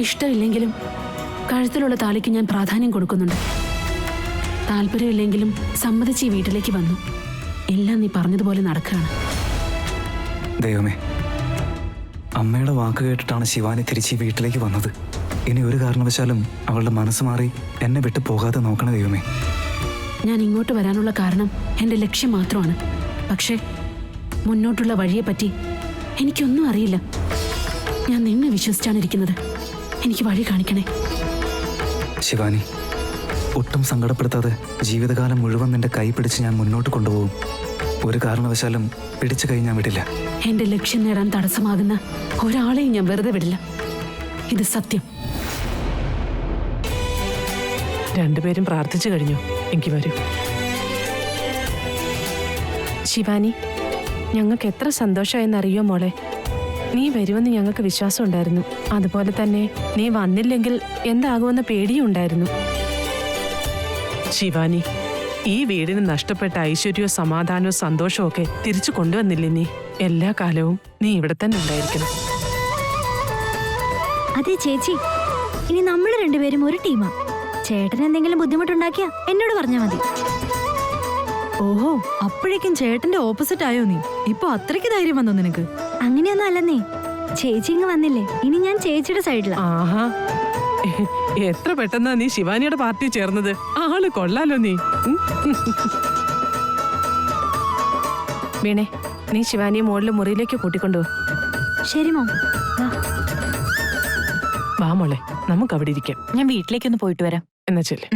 ഇഷ്ടമില്ലെങ്കിലും കഴുത്തിലുള്ള താലിക്ക് ഞാൻ പ്രാധാന്യം കൊടുക്കുന്നുണ്ട്. താല്പര്യമില്ലെങ്കിലും സമ്മതിച്ച് ഈ വീട്ടിലേക്ക് വന്നു. എല്ലാം നീ പറഞ്ഞതുപോലെ നടക്കുകയാണ്. ദൈവമേ, അമ്മയുടെ വാക്ക് കേട്ടിട്ടാണ് ശിവാനി തിരിച്ച് ഈ വീട്ടിലേക്ക് വന്നത്. ഇനി ഒരു കാരണവശാലും അവളുടെ മനസ്സ് മാറി എന്നെ വിട്ടു പോകാതെ നോക്കണേ ദൈവമേ. ഞാൻ ഇങ്ങോട്ട് വരാനുള്ള കാരണം എൻ്റെ ലക്ഷ്യം മാത്രമാണ്. പക്ഷേ മുന്നോട്ടുള്ള വഴിയെപ്പറ്റി എനിക്കൊന്നും അറിയില്ല. ഞാൻ നിന്നെ വിശ്വസിച്ചാണ് ഇരിക്കുന്നത്. എനിക്ക് വഴി കാണിക്കണേ. ശിവാനി, ഒട്ടും സങ്കടപ്പെടുത്താതെ ജീവിതകാലം മുഴുവൻ നിന്റെ കൈ പിടിച്ച് ഞാൻ മുന്നോട്ട് കൊണ്ടുപോകും. ഒരു കാരണവശാലും പിടിച്ചു കഴിഞ്ഞാൽ വിടില്ല. എൻ്റെ ലക്ഷ്യം നേടാൻ തടസ്സമാകുന്ന ഒരാളെയും ഞാൻ വെറുതെ വിടില്ല. ഇത് സത്യം. രണ്ടുപേരും പ്രാർത്ഥിച്ചു കഴിഞ്ഞു. എനിക്ക് വരൂ. ശിവാനി, ഞങ്ങൾക്ക് എത്ര സന്തോഷമായെന്നറിയോ മോളെ. നീ വരുമെന്ന് ഞങ്ങൾക്ക് വിശ്വാസം ഉണ്ടായിരുന്നു. അതുപോലെ തന്നെ നീ വന്നില്ലെങ്കിൽ എന്താകുമെന്ന പേടിയും ഉണ്ടായിരുന്നു. ശിവാനി, ഈ വീടിന് നഷ്ടപ്പെട്ട ഐശ്വര്യവും സമാധാനവും സന്തോഷവും ഒക്കെ തിരിച്ചു കൊണ്ടുവന്നില്ലേ നീ? എല്ലാ കാലവും നീ ഇവിടെ തന്നെ ഉണ്ടായിരിക്കണം. അതെ ചേച്ചി, ഇനി നമ്മൾ രണ്ടുപേരും ഒരു ടീമാ. ചേട്ടൻ എന്തെങ്കിലും ബുദ്ധിമുട്ടുണ്ടാക്കിയാ എന്നോട് പറഞ്ഞാൽ മതി. ഓഹോ, അപ്പോഴേക്കും ചേട്ടന്റെ ഓപ്പോസിറ്റ് ആയോ നീ? ഇപ്പൊ അത്രയ്ക്ക് ധൈര്യം വന്നോ നിനക്ക്? അങ്ങനെയൊന്നും അല്ലെന്നേ. ചേച്ചി ഇങ്ങ് വന്നില്ലേ, ഇനി ഞാൻ ചേച്ചിയുടെ സൈഡിലാ. ആഹാ, എത്ര പെട്ടെന്നാ നീ ശിവാനിയുടെ പാർട്ടി ചേർന്നത്. ആള് കൊള്ളാലോ നീ. വീണേ, നീ ശിവാനിയെ മുകളിൽ മുറിയിലേക്ക് കൂട്ടിക്കൊണ്ടു. ശരി മോം. വാ മോളെ, നമുക്ക് അവിടെ ഇരിക്കാം. ഞാൻ വീട്ടിലേക്കൊന്ന് പോയിട്ട് വരാം. എന്നാ ചെല്ലേ.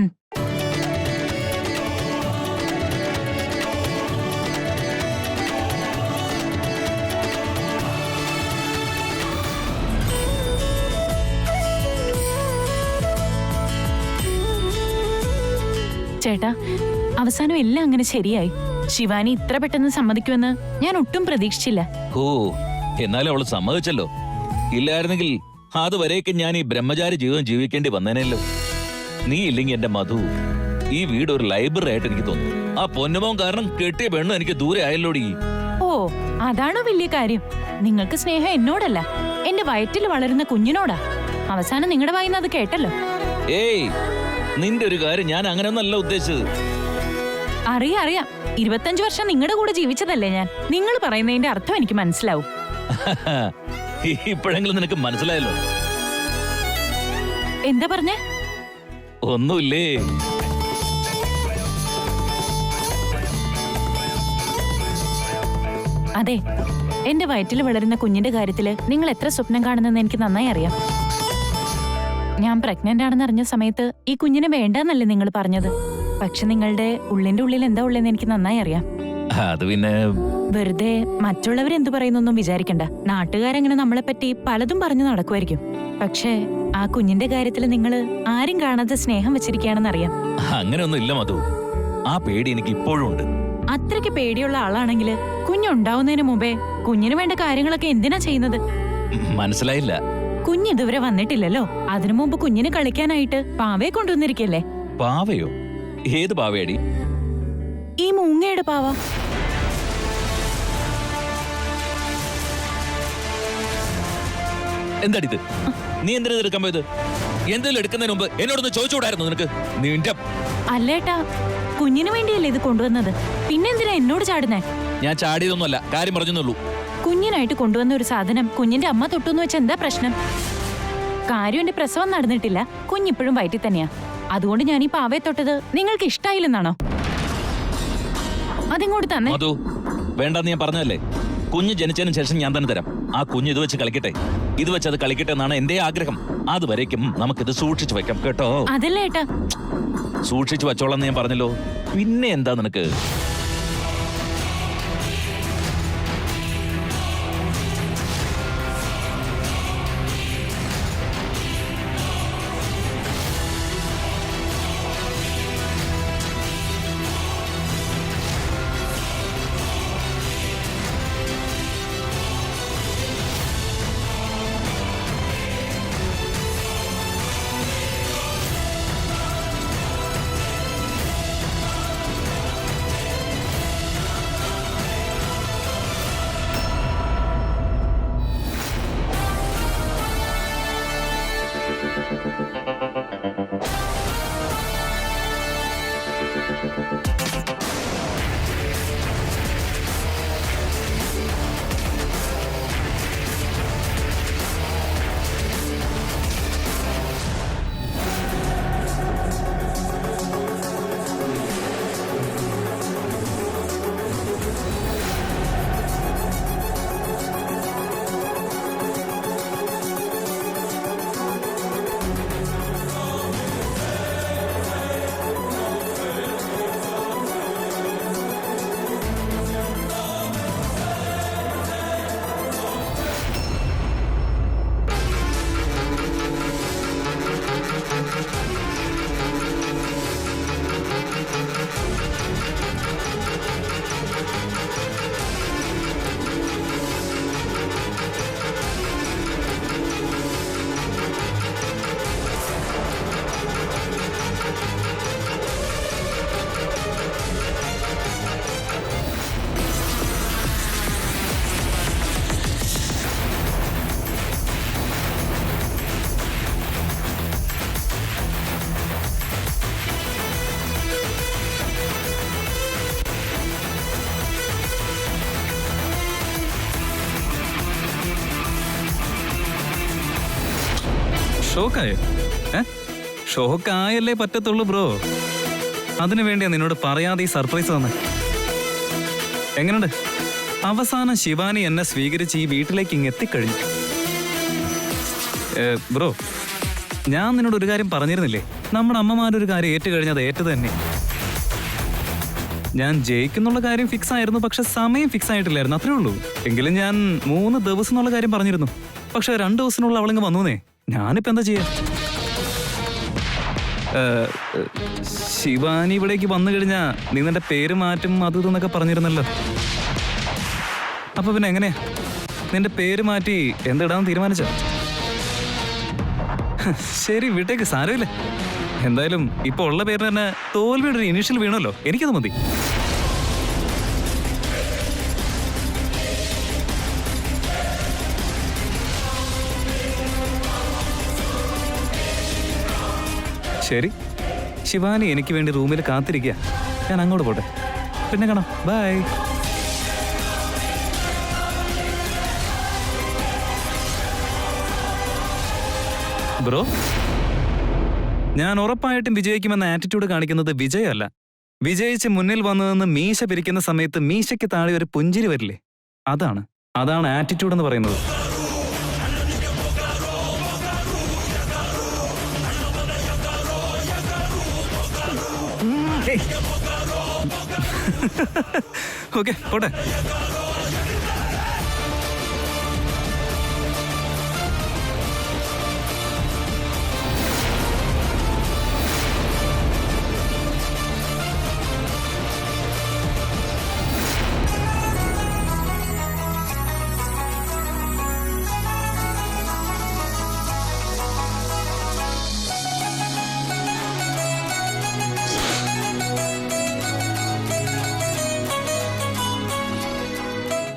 ചേട്ടാ, അവസാനം എല്ലാം അങ്ങനെ ശരിയായി. ശിവാനി ഇത്ര പെട്ടെന്ന് സമ്മതിക്കുമെന്ന് ഞാൻ ഒട്ടും പ്രതീക്ഷിച്ചില്ല. ഓ, എന്നാലും അവള് സമ്മതിച്ചല്ലോ. ഇല്ലായിരുന്നെങ്കിൽ അതുവരേക്ക് ഞാൻ ഈ ബ്രഹ്മചാരി ജീവിതം ജീവിക്കേണ്ടി വന്നേനല്ലോ. നീ ഇല്ലെങ്കിൽ എന്റെ മധു, ഈ വീട് ഒരു ലൈബ്രറി ആയിട്ട് എനിക്ക് തോന്നുന്നു. ആ പൊന്നുമോൻ കാരണം കെട്ടിയ പെണ്ണും എനിക്ക് ദൂരെ ആയല്ലോടി. ഓ, അതാണോ വലിയ കാര്യം? നിങ്ങൾക്ക് സ്നേഹം എന്നോടല്ല, എന്റെ വയറ്റിൽ വളരുന്ന കുഞ്ഞിനോടാ. അവസാനം നിങ്ങളുടെ വായിന്ന് അത് കേട്ടല്ലോ. ഏയ്, നിന്റെ ഒരു കാര്യം ഞാൻ അങ്ങനെയൊന്നല്ല ഉദ്ദേശിച്ചത്. അറിയാം, 25 വർഷം നിങ്ങളുടെ കൂടെ ജീവിച്ചതല്ലേ ഞാൻ. നിങ്ങൾ പറയുന്നതിന്റെ അർത്ഥം എനിക്ക് മനസ്സിലാവും. ഇപ്പോഴെങ്കിലും നിനക്ക് മനസ്സിലായല്ലോ. എന്താ പറഞ്ഞേ? ഒന്നുമില്ലേ. അതെ, എന്റെ വയറ്റിൽ വളരുന്ന കുഞ്ഞിന്റെ കാര്യത്തില് നിങ്ങൾ എത്ര സ്വപ്നം കാണുന്നെന്ന് എനിക്ക് നന്നായി അറിയാം. ഞാൻ പ്രഗ്നന്റ് ആണെന്ന് അറിഞ്ഞ സമയത്ത് ഈ കുഞ്ഞിനെ വേണ്ടെന്നല്ലേ നിങ്ങൾ പറഞ്ഞത്. പക്ഷെ നിങ്ങളുടെ ഉള്ളിന്റെ ഉള്ളിൽ എന്താ ഉള്ളതെന്ന് എനിക്ക് നന്നായി അറിയാം. അത് പിന്നെ വെറുതെ മറ്റുള്ളവരെന്തു പറയുന്നൊന്നും വിചാരിക്കണ്ട. നാട്ടുകാരങ്ങനെ നമ്മളെ പറ്റി പലതും പറഞ്ഞു നടക്കുമായിരിക്കും. പക്ഷേ ആ കുഞ്ഞിന്റെ കാര്യത്തിൽ നിങ്ങൾ ആരും കാണാതെ സ്നേഹം വെച്ചിരിക്കുകയാണെന്ന് അറിയാം. അങ്ങനെയൊന്നും ഇല്ല മധു. ആ പേടി എനിക്ക് ഇപ്പോഴും ഉണ്ട്. അത്രയ്ക്ക് പേടിയുള്ള ആളാണെങ്കിൽ കുഞ്ഞുണ്ടാവുന്നതിന് മുമ്പേ കുഞ്ഞിന് വേണ്ട കാര്യങ്ങളൊക്കെ എന്തിനാ ചെയ്യുന്നത്? മനസ്സിലായില്ല. കുഞ്ഞ് ഇതുവരെ വന്നിട്ടില്ലല്ലോ. അതിനു മുമ്പ് കുഞ്ഞിന് കളിക്കാനായിട്ട് പാവയെ കൊണ്ടുവന്നിരിക്കല്ലേ. പാവയോ? ഏത് പാവയടി? ഈ മൂങ്ങയുടെ പാവ. എന്താടിത്? നീ എന്തിനാ എടുക്കാൻ പോയത്? എന്തെങ്കിലും എടുക്കുന്നതിന് മുമ്പ് എന്നോടൊന്ന് ചോദിച്ചുകൂടായിരുന്നു നിനക്ക്? നിന്റെ അല്ലേട്ടാ, കുഞ്ഞിന് വേണ്ടിയല്ലേ ഇത് കൊണ്ടുവന്നത്. പിന്നെന്തിനാ എന്നോട് ചാടുന്നേ? ഞാൻ ചാടിയതൊന്നുമല്ല, കാര്യം പറഞ്ഞെന്നുള്ളൂ. കുഞ്ഞിനായിട്ട് കൊണ്ടുവന്ന ഒരു സാധനം കുഞ്ഞിന്റെ അമ്മ തൊട്ടുന്ന് വെച്ച എന്താ പ്രശ്നം? കാര്യം എന്റെ പ്രസവം നടന്നിട്ടില്ല, കുഞ്ഞിപ്പോഴും വയറ്റിൽ തന്നെയാ. അതുകൊണ്ട് ഞാൻ ഈ പാവയെ തൊട്ടത് നിങ്ങൾക്ക് ഇഷ്ടായില്ലെന്നാണോ? അതിങ്ങോട്ട് തന്നെ. മധു, വേണ്ടെന്ന് ഞാൻ പറഞ്ഞതല്ലേ. കുഞ്ഞ് ജനിച്ചതിന് ശേഷം ഞാൻ തന്നെ തരാം. ആ കുഞ്ഞ് ഇത് വെച്ച് കളിക്കട്ടെ. ഇത് വെച്ച് അത് കളിക്കട്ടെ എന്നാണ് എന്റെ ആഗ്രഹം. അതുവരേക്കും നമുക്കിത് സൂക്ഷിച്ചു വെക്കാം, കേട്ടോ? അതല്ലേ ഏട്ടാ, സൂക്ഷിച്ചു വെച്ചോളാം ഞാൻ പറഞ്ഞല്ലോ. പിന്നെ എന്താ നിനക്ക്? ഷോക്കായോ? ഷോക്കായല്ലേ പറ്റത്തുള്ളൂ ബ്രോ. അതിനു വേണ്ടിയാ നിന്നോട് പറയാതെ ഈ സർപ്രൈസ് തന്നെ. എങ്ങനെയുണ്ട്? അവസാനം ശിവാനി എന്നെ സ്വീകരിച്ച് ഈ വീട്ടിലേക്ക് ഇങ്ങ് എത്തിക്കഴിഞ്ഞു. ബ്രോ, ഞാൻ നിന്നോട് ഒരു കാര്യം പറഞ്ഞിരുന്നില്ലേ? നമ്മുടെ അമ്മമാരൊരു കാര്യം ഏറ്റുകഴിഞ്ഞത് ഏറ്റത് തന്നെ. ഞാൻ ജയിക്കുന്നുള്ള കാര്യം ഫിക്സ് ആയിരുന്നു, പക്ഷെ സമയം ഫിക്സ് ആയിട്ടില്ലായിരുന്നു, അത്രേ ഉള്ളൂ. എങ്കിലും ഞാൻ 3 ദിവസം എന്നുള്ള കാര്യം പറഞ്ഞിരുന്നു. പക്ഷെ 2 ദിവസത്തിനുള്ള അവളിങ്ങ് വന്നൂന്നേ. ഞാനിപ്പോ എന്താ ചെയ്യാ? ശിവാനി ഇവിടേക്ക് വന്നു കഴിഞ്ഞാ നീ നിന്റെ പേര് മാറ്റും അത് ഇതെന്നൊക്കെ പറഞ്ഞിരുന്നല്ലോ. അപ്പൊ പിന്നെ എങ്ങനെയാ നിന്റെ പേര് മാറ്റി എന്തിടാന്ന് തീരുമാനിച്ചോ? ശരി, വിട്ടേക്ക്, സാരമില്ല. എന്തായാലും ഇപ്പൊ ഉള്ള പേരിന് തന്നെ തോൽവിയുടെ ഒരു ഇനീഷ്യൽ വീണല്ലോ, എനിക്കത് മതി. ശരി, ശിവാനി എനിക്ക് വേണ്ടി റൂമിൽ കാത്തിരിക്കുക. ഞാൻ അങ്ങോട്ട് പോട്ടെ, പിന്നെ കാണാം. ബൈ. ബ്രോ, ഞാൻ ഉറപ്പായിട്ടും വിജയിക്കുമെന്ന ആറ്റിറ്റ്യൂഡ് കാണിക്കുന്നത് വിജയമല്ല. വിജയിച്ച് മുന്നിൽ വന്നതെന്ന് മീശ പിരിക്കുന്ന സമയത്ത് മീശയ്ക്ക് താഴെ ഒരു പുഞ്ചിരി വരില്ലേ? അതാണ് ആറ്റിറ്റ്യൂഡ് എന്ന് പറയുന്നത്. ഓക്കെ, പോട്ടെ.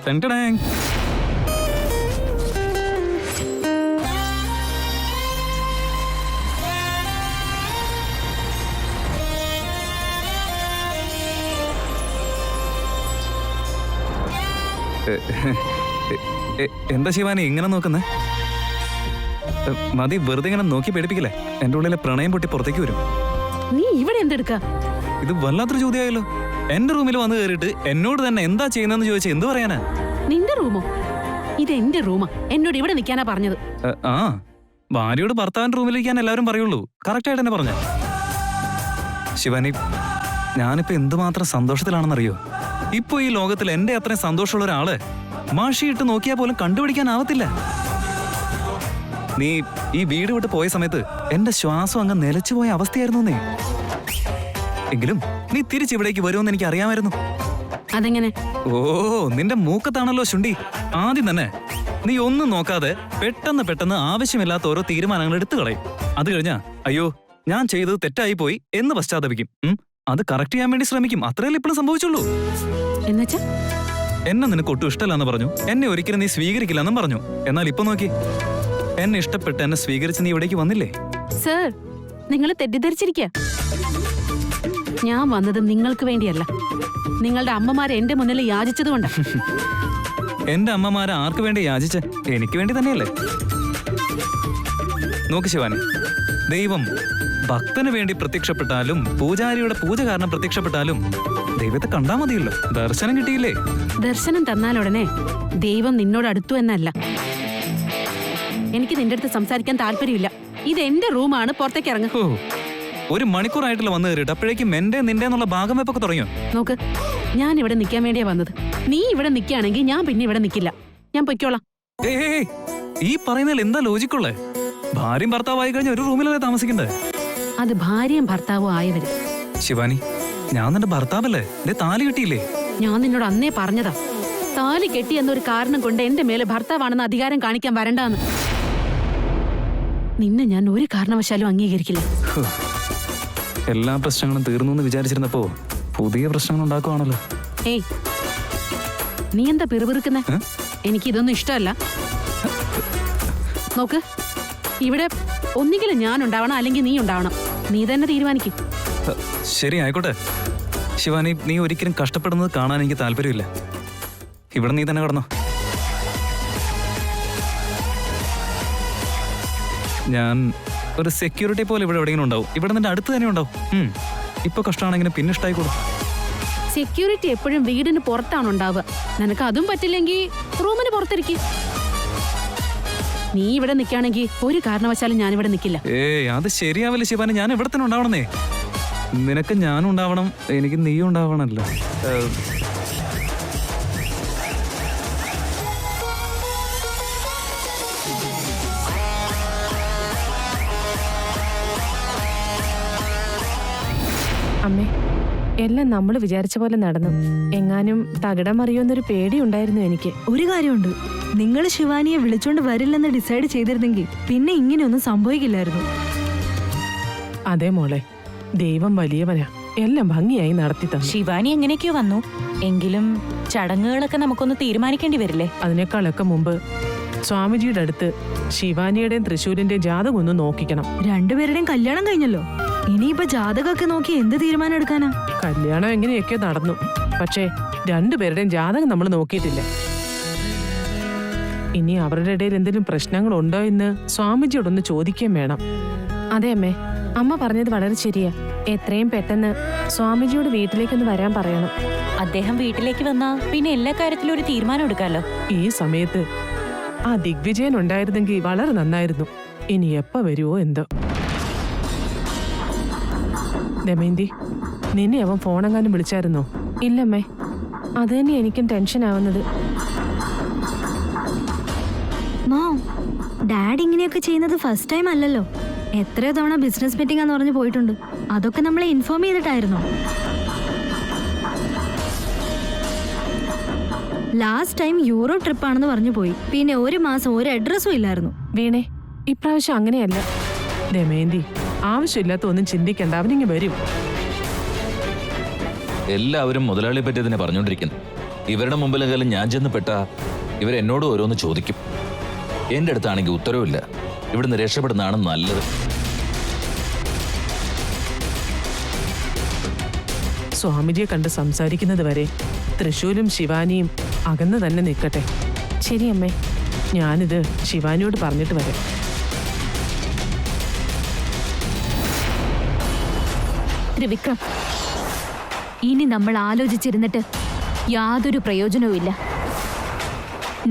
ടൻ-ടടേങ്. എന്താ ശിവാനി ഇങ്ങനെ നോക്കുന്നേ? മതി, വെറുതെ ഇങ്ങനെ നോക്കി പേടിപ്പിക്കില്ലേ. എന്റെ ഉള്ളിലെ പ്രണയം പൊട്ടി പുറത്തേക്ക് വരും. നീ ഇവിടെ എന്തെടുക്ക? ഇത് വല്ലാത്തൊരു ചോദ്യമായല്ലോ. എന്റെ റൂമിൽ വന്ന് കയറിയിട്ട് എന്നോട് തന്നെ എന്താ ചെയ്യുന്നതെന്ന് ചോദിച്ചാൽ എന്ത് പറയാനാ? നിന്റെ റൂമോ? ഇത് എന്റെ റൂമാ. എന്നോട് ഇവിടെ നിൽക്കാനാ പറഞ്ഞത്. ആ, ഭാര്യയോട് ഭർത്താവിന്റെ റൂമിലിരിക്കാൻ എല്ലാവരും പറയുള്ളൂ. കറക്റ്റ് ആയിട്ട് തന്നെ പറഞ്ഞ ശിവാനി, ഞാനിപ്പോ എന്തുമാത്രം സന്തോഷത്തിലാണെന്നറിയോ? ഇപ്പൊ ഈ ലോകത്തിൽ എന്റെ അത്രയും സന്തോഷമുള്ള ഒരാള് മാഷിയിട്ട് നോക്കിയാൽ പോലും കണ്ടുപിടിക്കാനാവത്തില്ല. നീ ഈ വീട് വിട്ട് പോയ സമയത്ത് എന്റെ ശ്വാസം അങ്ങ് നിലച്ചുപോയ അവസ്ഥയായിരുന്നു. എങ്കിലും നീ തിരിച്ചിവിടേക്ക് വരുമെന്ന് എനിക്ക് അറിയാമായിരുന്നു. അതെങ്ങനെ? ഓ, നിന്റെ മൂക്കത്താണല്ലോ ശുണ്ടി. ആദ്യം തന്നെ നീ ഒന്നും നോക്കാതെ പെട്ടെന്ന് ആവശ്യമില്ലാത്ത ഓരോ തീരുമാനങ്ങൾ എടുത്തു കളയും. അത് കഴിഞ്ഞാ അയ്യോ ഞാൻ ചെയ്തത് തെറ്റായി പോയി എന്ന് പശ്ചാത്തപിക്കും. അത് കറക്റ്റ് ചെയ്യാൻ വേണ്ടി ശ്രമിക്കും. അത്രയല്ലേ ഇപ്പോഴും സംഭവിച്ചുള്ളൂ. എന്നുവെച്ചാ എന്നെ നിനക്ക് ഒട്ടും ഇഷ്ടമല്ലെന്ന് പറഞ്ഞു. എന്നെ ഒരിക്കലും നീ സ്വീകരിക്കില്ലെന്നും പറഞ്ഞു. എന്നാൽ ഇപ്പൊ നോക്കി, എന്നെ ഇഷ്ടപ്പെട്ട് എന്നെ സ്വീകരിച്ച് നീ ഇവിടേക്ക് വന്നില്ലേ? സർ, നിങ്ങൾ തെറ്റിദ്ധരിച്ചിരിക്കുക. ഞാൻ വന്നത് നിങ്ങൾക്ക് വേണ്ടിയല്ല. നിങ്ങളുടെ അമ്മമാരെ എന്റെ മുന്നിൽ യാചിച്ചതുകൊണ്ടാ. എന്റെ അമ്മമാരെ ആർക്ക് വേണ്ടി യാചിച്ച്? എനിക്ക് വേണ്ടി തന്നെയല്ലേ? നോക്ക് ശിവാനി, ദൈവം ഭക്തന് വേണ്ടി പ്രത്യക്ഷപ്പെട്ടാലും പൂജാരിയുടെ പൂജ കാരണം പ്രത്യക്ഷപ്പെട്ടാലും ദൈവത്തെ കണ്ടാ മതിയല്ലോ. ദർശനം കിട്ടിയില്ലേ? ദർശനം തന്നാലുടനെ ദൈവം നിന്നോട് അടുത്തു എന്നല്ല. എനിക്ക് നിന്റെ അടുത്ത് സംസാരിക്കാൻ താല്പര്യമില്ല. ഇത് എന്റെ റൂമാണ്, പുറത്തേക്ക് ഇറങ്ങും. ഓ, 1 മണിക്കൂറായിട്ടില്ല വന്ന് കയറിയിട്ട് അപ്പോഴേക്കും എന്റെ നിന്റെ എന്നുള്ള ഭാഗം വെപ്പൊക്കെ തുടങ്ങിയോ? നോക്ക്, ഞാൻ ഇവിടെ നിൽക്കാൻ വേണ്ടിയാ വന്നത്. നീ ഇവിടെ നിൽക്കുകയാണെങ്കിൽ ഞാൻ പിന്നെ ഇവിടെ നിൽക്കില്ല. ഞാൻ പൊയ്ക്കോളാം. ഏയ്, ഈ പറയുന്നതിൽ എന്താ ലോജിക്കുള്ളേ? ഭാര്യയും ഭർത്താവായി കഴിഞ്ഞ ഒരു റൂമിലല്ലേ താമസിക്കണ്ടേ? അത് ഭാര്യയും ഭർത്താവും ആയവര്. ശിവാനി, ഞാൻ നിന്റെ ഭർത്താവല്ലേ? താലി കിട്ടിയില്ലേ? ഞാൻ നിന്നോട് അന്നേ പറഞ്ഞതാ, താലി കെട്ടി എന്നൊരു കാരണം കൊണ്ട് എന്റെ മേലെ ഭർത്താവാണെന്ന് അധികാരം കാണിക്കാൻ വരണ്ടാന്ന്. നിന്നെ ഞാൻ ഒരു കാരണവശാലും അംഗീകരിക്കില്ല. എല്ലാ പ്രശ്നങ്ങളും തീർന്നു എന്ന് വിചാരിച്ചിരുന്നപ്പോ പുതിയ പ്രശ്നങ്ങൾ ഉണ്ടാക്കുവാണല്ലോ. ഏയ്, നീ എന്താ പിറുപിറുക്കുന്നേ? എനിക്കിതൊന്നും ഇഷ്ടമല്ല. നോക്ക്, ഇവിടെ ഒന്നുകിലും ഞാൻ ഉണ്ടാവണം അല്ലെങ്കിൽ നീ ഉണ്ടാവണം. നീ തന്നെ തീരുമാനിക്കും. ശരി, ആയിക്കോട്ടെ. ശിവാനി, നീ ഒരിക്കലും കഷ്ടപ്പെടുന്നത് കാണാൻ എനിക്ക് താല്പര്യമില്ല. ഇവിടെ നീ തന്നെ കിടന്നോ. ഞാൻ ഒരു സെക്യൂരിറ്റി പോലെ ഇവിടെ എവിടെയെങ്കിലും ഉണ്ടാവും. ഇവിടെ നിന്റെ അടുത്ത് തന്നെ ഉണ്ടാവും. ഇപ്പൊ കഷ്ടമാണെങ്കിലും പിന്നെ ഇഷ്ടമായിക്കോളും. സെക്യൂരിറ്റി എപ്പോഴും വീടിന് പുറത്താണ് ഉണ്ടാവുക. നിനക്ക് അതും പറ്റില്ലെങ്കിൽ റൂമിന് പുറത്തിരിക്കും. നീ ഇവിടെ നിൽക്കുകയാണെങ്കിൽ ഒരു കാരണവശാലും ഞാനിവിടെ നിൽക്കില്ല. ഏയ് അത് ശരിയാവില്ല ശിവാനി. ഞാൻ ഇവിടെ തന്നെ ഉണ്ടാവണമെന്നേ. നിനക്ക് ഞാനും ഉണ്ടാവണം, എനിക്ക് നീയും ഉണ്ടാവണമല്ലോ. അമ്മേ, എല്ലാം നമ്മൾ വിചാരിച്ച പോലെ നടന്നു. എങ്ങാനും തകിടം അറിയുമെന്നൊരു പേടിയുണ്ടായിരുന്നു എനിക്ക്. ഒരു കാര്യമുണ്ട്, നിങ്ങൾ ശിവാനിയെ വിളിച്ചോണ്ട് വരില്ലെന്ന് ഡിസൈഡ് ചെയ്തിരുന്നെങ്കിൽ പിന്നെ ഇങ്ങനെയൊന്നും സംഭവിക്കില്ലായിരുന്നു. അതെ മോളെ, ദൈവം വലിയവനാ, എല്ലാം ഭംഗിയായി നടത്തി തന്നു. ശിവാനി എങ്ങനെയൊക്കെയോ വന്നു. എങ്കിലും ചടങ്ങുകളൊക്കെ നമുക്കൊന്ന് തീരുമാനിക്കേണ്ടി വരില്ലേ? അതിനേക്കാളൊക്കെ മുമ്പ് സ്വാമിജിയുടെ അടുത്ത് ശിവാനിയുടെയും തൃശൂരിന്റെയും ജാതകം ഒന്ന് നോക്കിക്കണം. രണ്ടുപേരുടെയും കല്യാണം കഴിഞ്ഞല്ലോ, ഇനിയിപ്പോ ജാതകമൊക്കെ നോക്കി എന്ത് തീരുമാനം എടുക്കാനാ? കല്യാണം എങ്ങനെയൊക്കെ നടന്നു, പക്ഷേ രണ്ടുപേരുടെയും ജാതകം നമ്മൾ നോക്കിയിട്ടില്ല. ഇനി അവരുടെ ഇടയിൽ എന്തെങ്കിലും പ്രശ്നങ്ങളുണ്ടോ എന്ന് സ്വാമിജിയോടൊന്ന് ചോദിക്കുകയും വേണം. അതെ അമ്മേ, അമ്മ പറഞ്ഞത് വളരെ ശരിയാ. എത്രയും പെട്ടെന്ന് സ്വാമിജിയോട് വീട്ടിലേക്കൊന്ന് വരാൻ പറയണം. അദ്ദേഹം വീട്ടിലേക്ക് വന്നാ പിന്നെ എല്ലാ കാര്യത്തിലും ഒരു തീരുമാനം എടുക്കാലോ. ഈ സമയത്ത് ആ ദിഗ്വിജയൻ ഉണ്ടായിരുന്നെങ്കിൽ വളരെ നന്നായിരുന്നു. ഇനി എപ്പോ വരുമോ എന്തോ. ദമയന്തി, നിന്നെ അവൻ ഫോണെങ്ങാനും വിളിച്ചായിരുന്നോ? ഇല്ലമ്മേ, അത് തന്നെ എനിക്കും ടെൻഷൻ ആവുന്നത്. ഡാഡി ഇങ്ങനെയൊക്കെ ചെയ്യുന്നത് ഫസ്റ്റ് ടൈം അല്ലല്ലോ. എത്രയോ തവണ ബിസിനസ് മീറ്റിംഗ് ആന്ന് പറഞ്ഞു പോയിട്ടുണ്ട്. അതൊക്കെ നമ്മളെ ഇൻഫോം ചെയ്തിട്ടായിരുന്നോ? ലാസ്റ്റ് ടൈം യൂറോ ട്രിപ്പാണെന്ന് പറഞ്ഞു പോയി. പിന്നെ ഒരു മാസം ഒരു അഡ്രസ്സും ഇല്ലായിരുന്നു. വീണേ, ഇപ്രാവശ്യം അങ്ങനെയല്ല. ദമയന്തി, ആവശ്യമില്ലാത്ത ഒന്നും ചിന്തിക്കണ്ട, അവനിങ്ങ് വരും. എല്ലാവരും മുതലാളിയെ പറ്റി തന്നെ പറഞ്ഞുകൊണ്ടിരിക്കുന്നു. ഇവരുടെ മുമ്പിലെങ്കിലും ഞാൻ ചെന്ന് പെട്ടാ ഇവരെന്നോട് ഓരോന്ന് ചോദിക്കും. എന്റെ അടുത്താണെങ്കിൽ ഉത്തരവില്ല. ഇവിടുന്ന് രക്ഷപ്പെടുന്നതാണ് നല്ലത്. സ്വാമിജിയെ കണ്ട് സംസാരിക്കുന്നത് വരെ തൃശൂരും ശിവാനിയും അകന്ന് തന്നെ നിൽക്കട്ടെ. ശരി അമ്മേ, ഞാനിത് ശിവാനിയോട് പറഞ്ഞിട്ട് വരാം. ത്രിവിക്രം, ഇനി നമ്മൾ ആലോചിച്ചിരുന്നിട്ട് യാതൊരു പ്രയോജനവുമില്ല.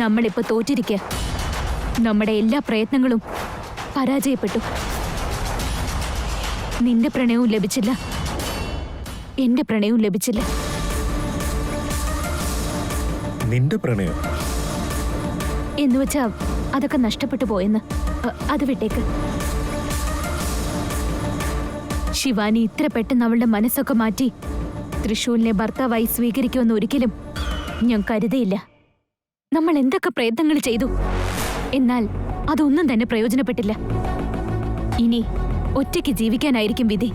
നമ്മളിപ്പോ തോറ്റിരിക്കുക. നമ്മുടെ എല്ലാ പ്രയത്നങ്ങളും പരാജയപ്പെട്ടു. നിന്റെ പ്രണയവും ലഭിച്ചില്ല, എന്റെ പ്രണയവും ലഭിച്ചില്ല. നിന്റെ പ്രണയം എന്നുവെച്ചാ അതൊക്കെ നഷ്ടപ്പെട്ടു പോയെന്ന്. അത് വിട്ടേക്ക്. ശിവാനി ഇത്ര പെട്ടെന്ന് അവളുടെ മനസ്സൊക്കെ മാറ്റി തൃശൂലിനെ ഭർത്താവായി സ്വീകരിക്കുമെന്ന് ഒരിക്കലും ഞാൻ കരുതിയില്ല. നമ്മൾ എന്തൊക്കെ പ്രയത്നങ്ങൾ ചെയ്തു, എന്നാൽ അതൊന്നും തന്നെ പ്രയോജനപ്പെട്ടില്ല. ഇനി ഒറ്റയ്ക്ക് ജീവിക്കാനായിരിക്കും വിധി.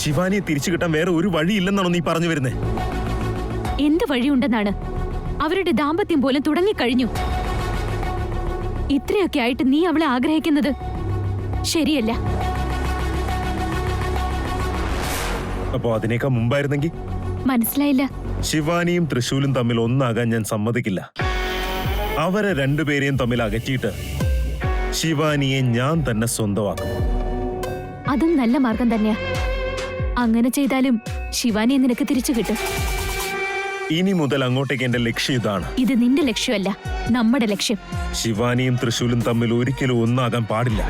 ശിവാനിയെ തിരിച്ചു കിട്ടാൻ വേറെ ഒരു വഴിയില്ലെന്നാണോ നീ പറഞ്ഞു വരുന്നേ? എന്ത് വഴിയുണ്ടെന്നാണ്? അവരുടെ ദാമ്പത്യം പോലും തുടങ്ങിക്കഴിഞ്ഞു. ഇത്രയൊക്കെ ആയിട്ട് നീ അവളെ ആഗ്രഹിക്കുന്നത് ശരിയല്ല. അപ്പോ അതിനേക്കാൾ മുമ്പായിരുന്നെങ്കിൽ? മനസ്സിലായില്ല. ശിവാനിയും തൃശൂലും തമ്മിൽ ഒന്നാകാൻ ഞാൻ സമ്മതിക്കില്ല. അവരെ രണ്ടുപേരെയും തമ്മിൽ അകറ്റിയിട്ട് ശിവാനിയെ ഞാൻ തന്നെ സ്വന്തമാക്കും. അതും നല്ല മാർഗം തന്നെയാ. അങ്ങനെ ചെയ്താലും ശിവാനിയെ നിനക്ക് തിരിച്ചു കിട്ടും. ഇനി മുതൽ അങ്ങോട്ടേക്ക് എന്റെ ലക്ഷ്യം ഇതാണ്. ഇത് നിന്റെ ലക്ഷ്യമല്ല, നമ്മുടെ ലക്ഷ്യം. ശിവാനിയും തൃശൂലും തമ്മിൽ ഒരിക്കലും ഒന്നാകാൻ പാടില്ല.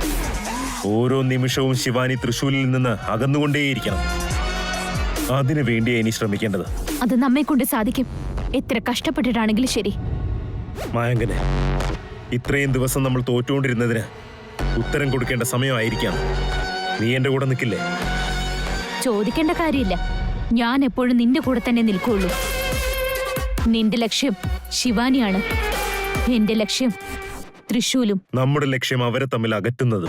ഓരോ നിമിഷവും ശിവാനി തൃശൂലിൽ നിന്ന് അകന്നുകൊണ്ടേയിരിക്കണം. അതിനു വേണ്ടിയാ ഇനി ശ്രമിക്കേണ്ടത്. അത് നമ്മെ കൊണ്ട് സാധിക്കും, എത്ര കഷ്ടപ്പെട്ടിട്ടാണെങ്കിലും ശരി. മായങ്കനെ, ഇത്രയും ദിവസം നമ്മൾ തോറ്റുകൊണ്ടിരുന്നതിന് ഉത്തരം കൊടുക്കേണ്ട സമയമായിരിക്കാം. നീ എന്റെ കൂടെ നിൽക്കില്ലേ? ചോദിക്കേണ്ട കാര്യമില്ല. ഞാൻ എപ്പോഴും നിന്റെ കൂടെ തന്നെ നിൽക്കുള്ളൂ. നിന്റെ ലക്ഷ്യം ശിവാനിയാണ്, എന്റെ ലക്ഷ്യം തൃശൂലും. നമ്മുടെ ലക്ഷ്യം അവരെ തമ്മിൽ അകറ്റുന്നത്.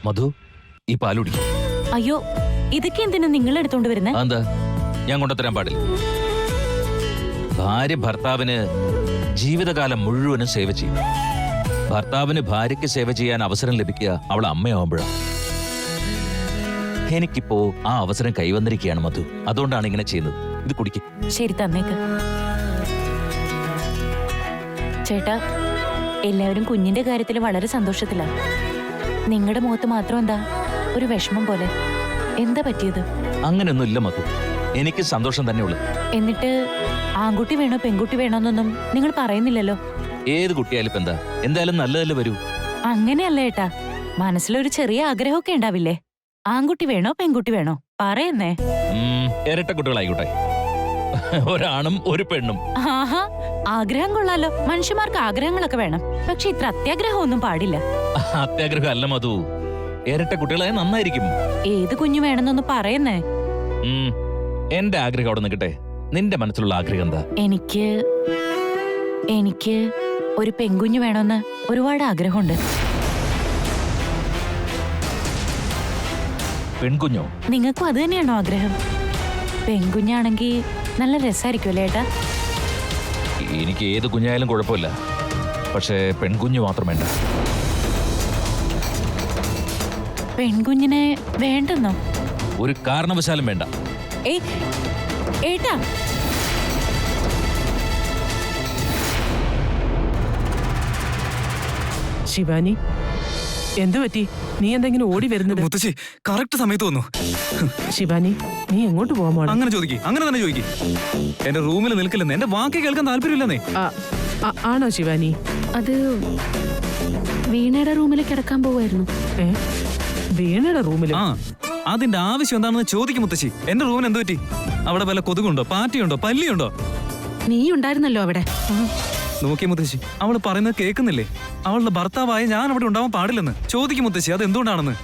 മധു, ഈ പാലുടി. അയ്യോ, ഇതൊക്കെ എന്തിനാ നിങ്ങൾ എടുത്തോണ്ട് വരുന്നേ? എന്താ ഞാൻ കൊണ്ടുത്തരാൻ പാടില്ല? ഭാര്യ ഭർത്താവിന് ജീവിതകാലം മുഴുവനും സേവ ചെയ്യും. ഭർത്താവിന് ഭാര്യയ്ക്ക് സേവ ചെയ്യാൻ അവസരം ലഭിക്കുക അവൾ അമ്മയാവുമ്പോഴാണ്. എനിക്കിപ്പോ ആ അവസരം കൈവന്നിരിക്കുകയാണ് മധു. അതുകൊണ്ടാണ് ഇങ്ങനെ ചെയ്യുന്നത്. ഇത് കുടിക്കും. ശരി, തന്നേക്ക്. ചേട്ടാ, എല്ലാവരും കുഞ്ഞിന്റെ കാര്യത്തിൽ വളരെ സന്തോഷത്തിലാണ്. നിങ്ങളുടെ മുഖത്ത് മാത്രം എന്താ ഒരു വിഷമം പോലെ? എന്താ പറ്റിയത്? അങ്ങനെയൊന്നും ഇല്ല മധു, എനിക്ക് സന്തോഷം തന്നെയുള്ളു. എന്നിട്ട് ആൺകുട്ടി വേണോ പെൺകുട്ടി വേണോന്നൊന്നും നിങ്ങൾ പറയുന്നില്ലല്ലോ. ഏത് കുട്ടിയായാലും ഇപ്പൊ എന്താ, എന്തായാലും നല്ലതല്ലേ വരൂ. അങ്ങനെയല്ല ഏട്ടാ, മനസ്സിലൊരു ചെറിയ ആഗ്രഹമൊക്കെ ഉണ്ടാവില്ലേ? ആൺകുട്ടി വേണോ പെൺകുട്ടി വേണോ പറയുന്നേ. ഇരട്ട കുട്ടികളായിക്കോട്ടെ, ഒരാണും ഒരു പെണ്ണും. ആഹാ, ആഗ്രഹം കൊള്ളാലോ. മനുഷ്യന്മാർക്ക് ആഗ്രഹങ്ങളൊക്കെ വേണം, പക്ഷെ ഇത്ര അത്യാഗ്രഹം ഒന്നും പാടില്ല. അത്യാഗ്രഹം അല്ല മധു, ഇരട്ട കുട്ടികളായ നന്നായിരിക്കും. ഏത് കുഞ്ഞു വേണമെന്നൊന്ന് പറയുന്നേ. എന്റെ ആഗ്രഹം അവിടെ നിൽക്കട്ടെ. നിന്റെ മനസ്സിലുള്ള ആഗ്രഹം എന്താ? എനിക്ക് ഒരു പെൺകുഞ്ഞു വേണമെന്ന് ഒരുപാട് ആഗ്രഹമുണ്ട്. പെൺകുഞ്ഞോ? നിങ്ങൾക്കും അത് തന്നെയാണോ ആഗ്രഹം? പെൺകുഞ്ഞാണെങ്കിൽ നല്ല രസമായിരിക്കുമല്ലേ ഏട്ടാ? എനിക്ക് ഏത് കുഞ്ഞായാലും കുഴപ്പമില്ല, പക്ഷേ പെൺകുഞ്ഞു മാത്രം വേണ്ട. പെൺകുഞ്ഞിനെ വേണ്ടെന്നോ? ഒരു കാരണവശാലും വേണ്ട. ഏട്ടാ, ശിവാനി, എന്തു പറ്റി? നീ എന്തെങ്കിലും ഓടി വരുന്നത്? മുത്തശ്ശി കറക്റ്റ് സമയത്ത് വന്നു. ശിവാനി, നീ എങ്ങോട്ട് പോവാ മോളെ? അങ്ങനെ ചോദിക്കേ, അങ്ങനെ തന്നെ ചോദിക്കേ. എന്റെ റൂമിൽ നിൽക്കില്ലെന്ന്, എന്റെ വാക്ക് കേൾക്കാൻ താല്പര്യമില്ലെന്നേ. ആണോ ശിവാനി? അത് വീണയുടെ റൂമിൽ കിടക്കാൻ പോവായിരുന്നു. വീണയുടെ റൂമിൽ? ആ, അതിന്റെ ആവശ്യം എന്താണെന്ന് ചോദിക്കും മുത്തശ്ശി. എന്റെ റൂമിന് എന്ത് പറ്റി? അവിടെ വല്ല കൊതുകുണ്ടോ, പാറ്റിയുണ്ടോ, പല്ലിയുണ്ടോ? നീ ഉണ്ടായിരുന്നല്ലോ അവിടെ. നോക്കിയ മുത്തശ്ശി, അവള് പറയുന്നത് കേൾക്കുന്നില്ലേ? അവളുടെ ഭർത്താവായ ഞാൻ അവിടെ ഉണ്ടാവാൻ പാടില്ലെന്ന് ചോദിക്കും മുത്തശ്ശി. അത് എന്തുകൊണ്ടാണെന്ന്.